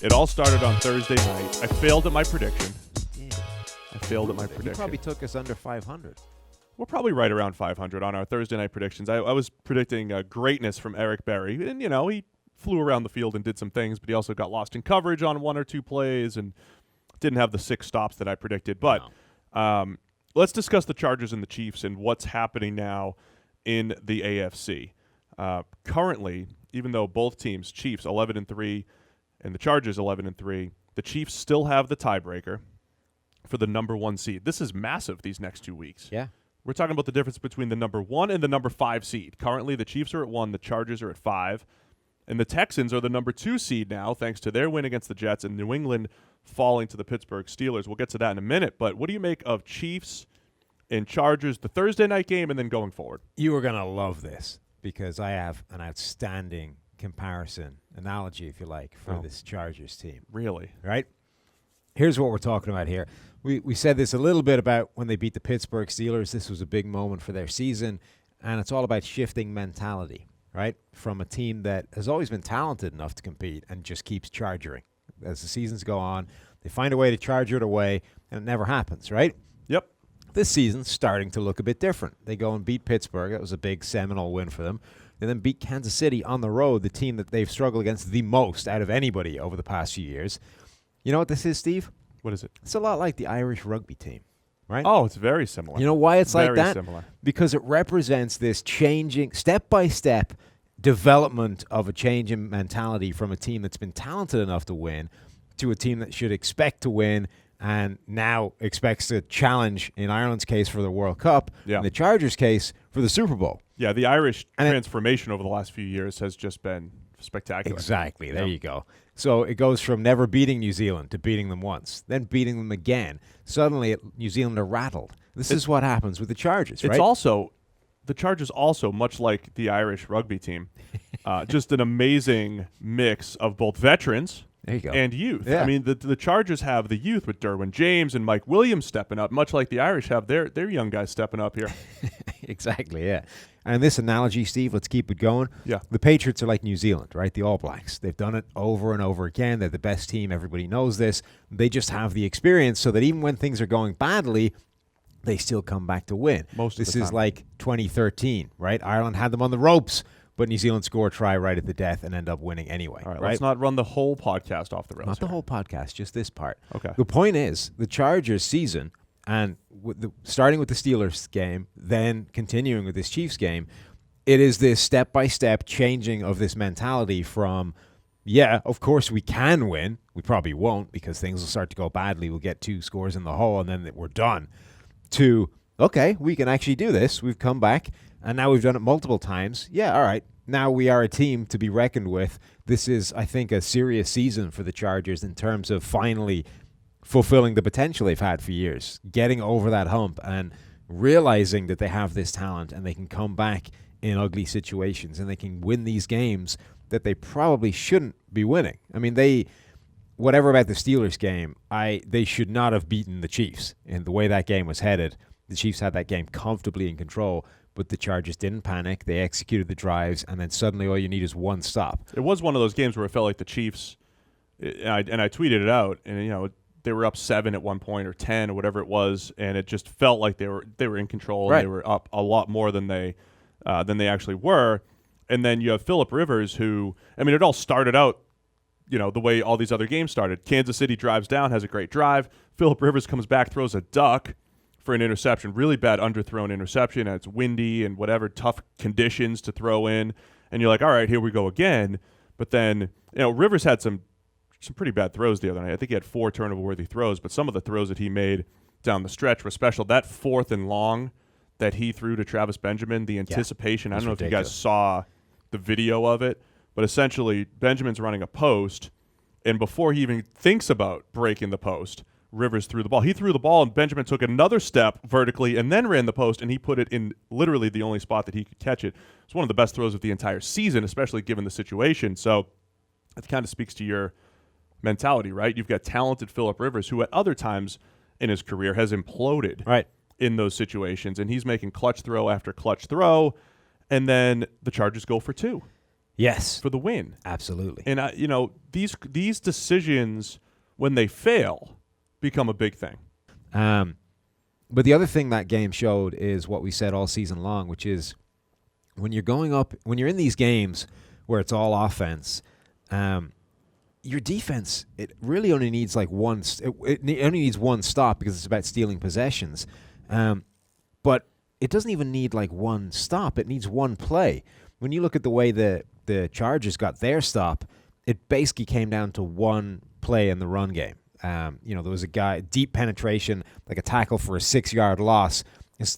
It all started on Thursday night. I failed at my prediction. Yeah. You probably took us under 500. We're probably right around 500 on our Thursday night predictions. I was predicting greatness from Eric Berry. And, he flew around the field and did some things, but he also got lost in coverage on one or two plays and didn't have the 6 stops that I predicted. But let's discuss the Chargers and the Chiefs and what's happening now in the AFC. Currently, even though both teams, Chiefs 11-3 and the Chargers 11-3, the Chiefs still have the tiebreaker for the number 1 seed. This is massive these next 2 weeks. Yeah. We're talking about the difference between the number 1 and the number 5 seed. Currently, the Chiefs are at 1, the Chargers are at 5, and the Texans are the number 2 seed now, thanks to their win against the Jets and New England falling to the Pittsburgh Steelers. We'll get to that in a minute, but what do you make of Chiefs and Chargers, the Thursday night game, and then going forward? You are going to love this because I have an outstanding comparison, analogy, if you like, for this Chargers team. Really? Right? Here's what we're talking about here. We said this a little bit about when they beat the Pittsburgh Steelers. This was a big moment for their season, and it's all about shifting mentality, right? From a team that has always been talented enough to compete and just keeps charging. As the seasons go on, they find a way to charge it away, and it never happens, right? Yep. This season's starting to look a bit different. They go and beat Pittsburgh. That was a big seminal win for them. They then beat Kansas City on the road, the team that they've struggled against the most out of anybody over the past few years. You know what this is, Steve? What is it? It's a lot like the Irish rugby team, right? Oh, it's very similar. You know why it's like that? Very similar. Because it represents this changing, step-by-step development of a change in mentality from a team that's been talented enough to win to a team that should expect to win and now expects to challenge, in Ireland's case, for the World Cup, in the Chargers' case, for the Super Bowl. Yeah, the Irish transformation over the last few years has just been spectacular. Exactly. There you go. So it goes from never beating New Zealand to beating them once, then beating them again. Suddenly, New Zealand are rattled. This is what happens with the Chargers, right? It's also, the Chargers also, much like the Irish rugby team, just an amazing mix of both veterans and youth. Yeah. I mean, the Chargers have the youth with Derwin James and Mike Williams stepping up, much like the Irish have their young guys stepping up here. Exactly, yeah. And this analogy, Steve, let's keep it going. Yeah. The Patriots are like New Zealand, right? The All Blacks. They've done it over and over again. They're the best team. Everybody knows this. They just have the experience so that even when things are going badly, they still come back to win. This is like 2013, right? Ireland had them on the ropes, but New Zealand score a try right at the death and end up winning anyway. All right, let's not run the whole podcast off the rails. Not the whole podcast, just this part. Okay. The point is, the Chargers season, and starting with the Steelers game, then continuing with this Chiefs game, it is this step-by-step changing of this mentality from, of course we can win. We probably won't because things will start to go badly. We'll get 2 scores in the hole and then we're done. To, okay, we can actually do this. We've come back, and now we've done it multiple times. Yeah, all right. Now we are a team to be reckoned with. This is, I think, a serious season for the Chargers in terms of finally fulfilling the potential they've had for years, getting over that hump and realizing that they have this talent and they can come back in ugly situations and they can win these games that they probably shouldn't be winning. I mean, whatever about the Steelers game, they should not have beaten the Chiefs in the way that game was headed. The Chiefs had that game comfortably in control, but the Chargers didn't panic. They executed the drives, and then suddenly all you need is one stop. It was one of those games where it felt like the Chiefs, and I tweeted it out, and they were up 7 at one point or 10 or whatever it was, and it just felt like they were in control and they were up a lot more than they actually were. And then you have Phillip Rivers, who, I mean, it all started out, the way all these other games started. Kansas City drives down, has a great drive. Phillip Rivers comes back, throws a duck for an interception, really bad underthrown interception, and it's windy and whatever, tough conditions to throw in. And you're like, all right, here we go again. But then, Rivers had some pretty bad throws the other night. I think he had 4 turnover-worthy throws, but some of the throws that he made down the stretch were special. That 4th and long that he threw to Travis Benjamin, the anticipation, I don't know if you guys saw the video of it, but essentially Benjamin's running a post, and before he even thinks about breaking the post, Rivers threw the ball. He threw the ball, and Benjamin took another step vertically and then ran the post, and he put it in literally the only spot that he could catch it. It's one of the best throws of the entire season, especially given the situation. So it kind of speaks to your mentality, right? You've got talented Phillip Rivers, who at other times in his career has imploded in those situations, and he's making clutch throw after clutch throw, and then the Chargers go for 2. Yes. for the win. Absolutely. And these decisions, when they fail, become a big thing. But the other thing that game showed is what we said all season long, which is when you're in these games where it's all offense, your defense, it really only needs like it only needs one stop because it's about stealing possessions. But it doesn't even need like one stop. It needs one play. When you look at the way the Chargers got their stop, it basically came down to one play in the run game. There was a guy, deep penetration, like a tackle for a 6-yard loss.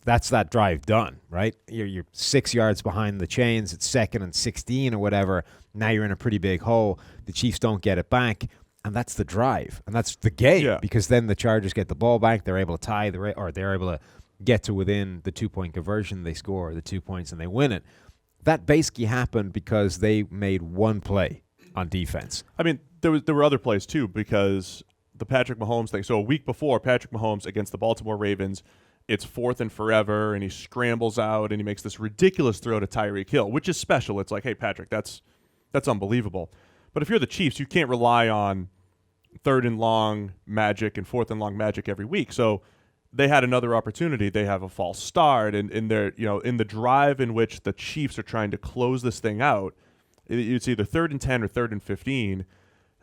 That's that drive done, right? You're 6 yards behind the chains. It's 2nd and 16 or whatever. Now you're in a pretty big hole. The Chiefs don't get it back, and that's the drive, and that's the game because then the Chargers get the ball back. They're able to tie they're able to get to within the 2-point conversion. They score the 2 points and they win it. That basically happened because they made one play on defense. I mean, there were other plays too because the Patrick Mahomes thing. So a week before, Patrick Mahomes against the Baltimore Ravens, it's 4th and forever, and he scrambles out and he makes this ridiculous throw to Tyreek Hill, which is special. It's like, hey, Patrick, that's unbelievable. But if you're the Chiefs, you can't rely on 3rd and long magic and 4th and long magic every week. So they had another opportunity. They have a false start, and in the drive in which the Chiefs are trying to close this thing out, it's either 3rd and 10 or 3rd and 15.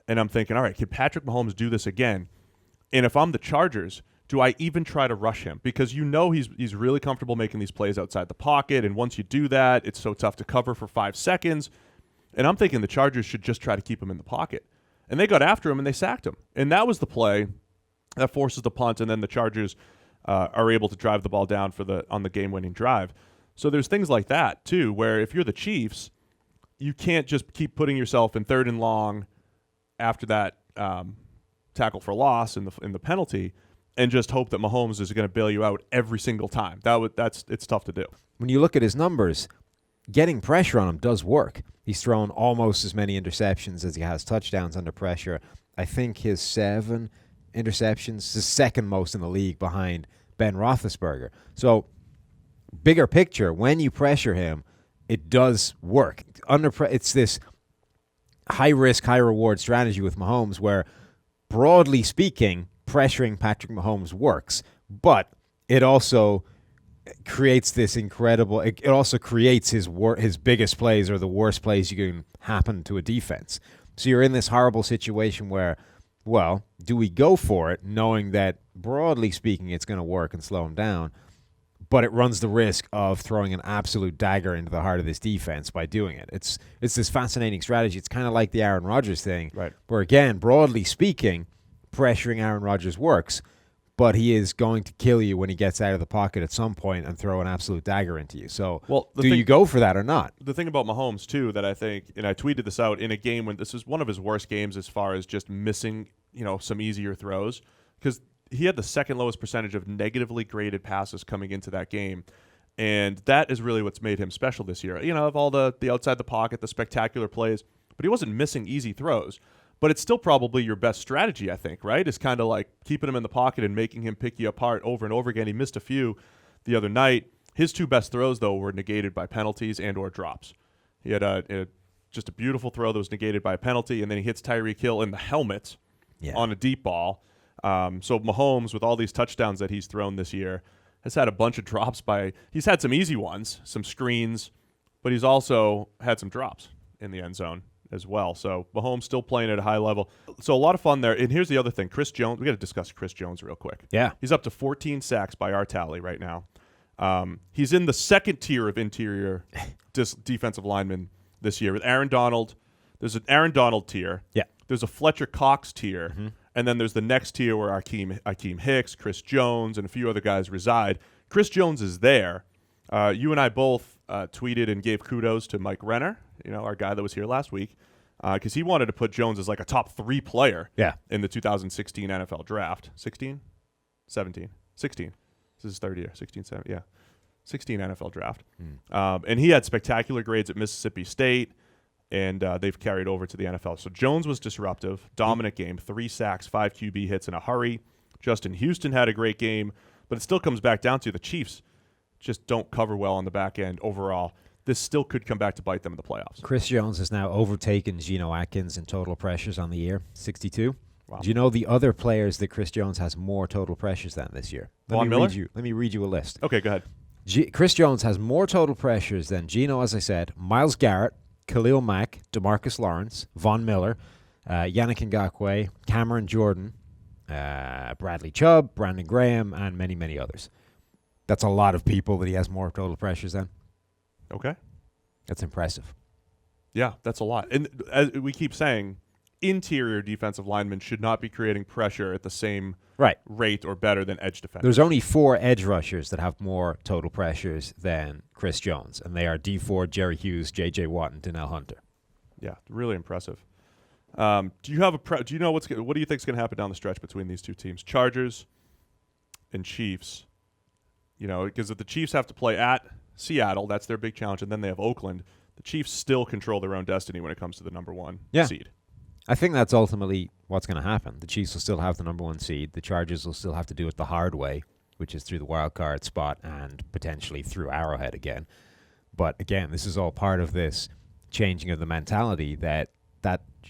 And I'm thinking, all right, can Patrick Mahomes do this again? And if I'm the Chargers, do I even try to rush him? Because he's really comfortable making these plays outside the pocket, and once you do that, it's so tough to cover for 5 seconds. And I'm thinking the Chargers should just try to keep him in the pocket. And they got after him, and they sacked him. And that was the play that forces the punt, and then the Chargers are able to drive the ball down on the game-winning drive. So there's things like that, too, where if you're the Chiefs, you can't just keep putting yourself in 3rd and long after that tackle for loss in the penalty and just hope that Mahomes is going to bail you out every single time. It's tough to do. When you look at his numbers, getting pressure on him does work. He's thrown almost as many interceptions as he has touchdowns under pressure. I think his 7 interceptions is 2nd most in the league behind Ben Roethlisberger. So, bigger picture, when you pressure him, it does work. It's this high-risk, high-reward strategy with Mahomes where, broadly speaking, pressuring Patrick Mahomes works, but it also creates this incredible. It also creates his biggest plays or the worst plays you can happen to a defense. So you're in this horrible situation where, well, do we go for it, knowing that broadly speaking it's going to work and slow him down, but it runs the risk of throwing an absolute dagger into the heart of this defense by doing it. It's this fascinating strategy. It's kind of like the Aaron Rodgers thing, right? Where again, broadly speaking, pressuring Aaron Rodgers works, but he is going to kill you when he gets out of the pocket at some point and throw an absolute dagger into you. So you go for that or not? The thing about Mahomes, too, that I think, and I tweeted this out in a game when this is one of his worst games as far as just missing, some easier throws, because he had the 2nd lowest percentage of negatively graded passes coming into that game. And that is really what's made him special this year. Of all the outside the pocket, the spectacular plays, but he wasn't missing easy throws. But it's still probably your best strategy, I think, right? Is kind of like keeping him in the pocket and making him pick you apart over and over again. He missed a few the other night. His 2 best throws, though, were negated by penalties and or drops. He had just a beautiful throw that was negated by a penalty, and then he hits Tyreek Hill in the helmet on a deep ball. So Mahomes, with all these touchdowns that he's thrown this year, has had a bunch of drops he's had some easy ones, some screens, but he's also had some drops in the end zone as well. So Mahomes still playing at a high level. So a lot of fun there. And here's the other thing. Chris Jones, we got to discuss Chris Jones real quick. Yeah. He's up to 14 sacks by our tally right now. He's in the 2nd tier of interior defensive linemen this year with Aaron Donald. There's an Aaron Donald tier. Yeah. There's a Fletcher Cox tier. Mm-hmm. And then there's the next tier where Akeem Hicks, Chris Jones, and a few other guys reside. Chris Jones is there. You and I both tweeted and gave kudos to Mike Renner, our guy that was here last week, because he wanted to put Jones as like a top 3 player in the 2016 NFL draft. 16? 17? 16. This is his 3rd year. 16, 17, yeah. 16 NFL draft. And he had spectacular grades at Mississippi State, and they've carried over to the NFL. So Jones was disruptive, dominant game, 3 sacks, 5 QB hits in a hurry. Justin Houston had a great game, but it still comes back down to the Chiefs just don't cover well on the back end overall. this still could come back to bite them in the playoffs. Chris Jones has now overtaken Geno Atkins in total pressures on the year, 62. Wow. Do you know the other players that Chris Jones has more total pressures than this year? Von Miller? Let me read you a list. Okay, go ahead. Chris Jones has more total pressures than Geno, as I said, Myles Garrett, Khalil Mack, DeMarcus Lawrence, Von Miller, Yannick Ngakoue, Cameron Jordan, Bradley Chubb, Brandon Graham, and many, many others. That's a lot of people that he has more total pressures than. Okay. That's impressive. Yeah, that's a lot. And as we keep saying, interior defensive linemen should not be creating pressure at the same rate or better than edge defenders. There's only 4 edge rushers that have more total pressures than Chris Jones, and they are D Ford, Jerry Hughes, J.J. Watt, and Donnell Hunter. Yeah, really impressive. Do you know what do you think is going to happen down the stretch between these two teams, Chargers and Chiefs? You know, because if the Chiefs have to play at Seattle, that's their big challenge, and then they have Oakland. The Chiefs still control their own destiny when it comes to the number 1 seed. I think that's ultimately what's going to happen. The Chiefs will still have the number 1 seed. The Chargers will still have to do it the hard way, which is through the wild card spot and potentially through Arrowhead again. But again, this is all part of this changing of the mentality that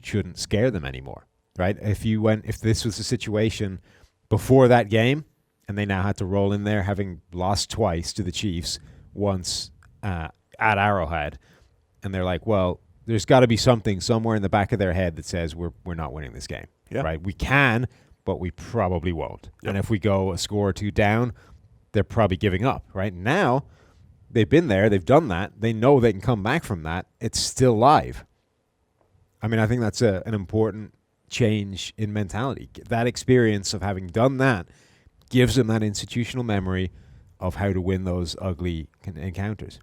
shouldn't scare them anymore, right? If this was a situation before that game and they now had to roll in there having lost twice to the Chiefs, once at Arrowhead, and they're like, well, there's got to be something somewhere in the back of their head that says we're not winning this game, right? We can, but we probably won't. Yep. And if we go a score or 2 down, they're probably giving up, right? Now, they've been there. They've done that. They know they can come back from that. It's still live. I mean, I think that's an important change in mentality. That experience of having done that gives them that institutional memory of how to win those ugly encounters.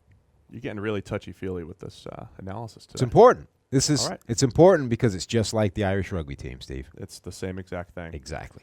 You're getting really touchy-feely with this analysis today. It's important. All right. It's important because it's just like the Irish rugby team, Steve. It's the same exact thing. Exactly.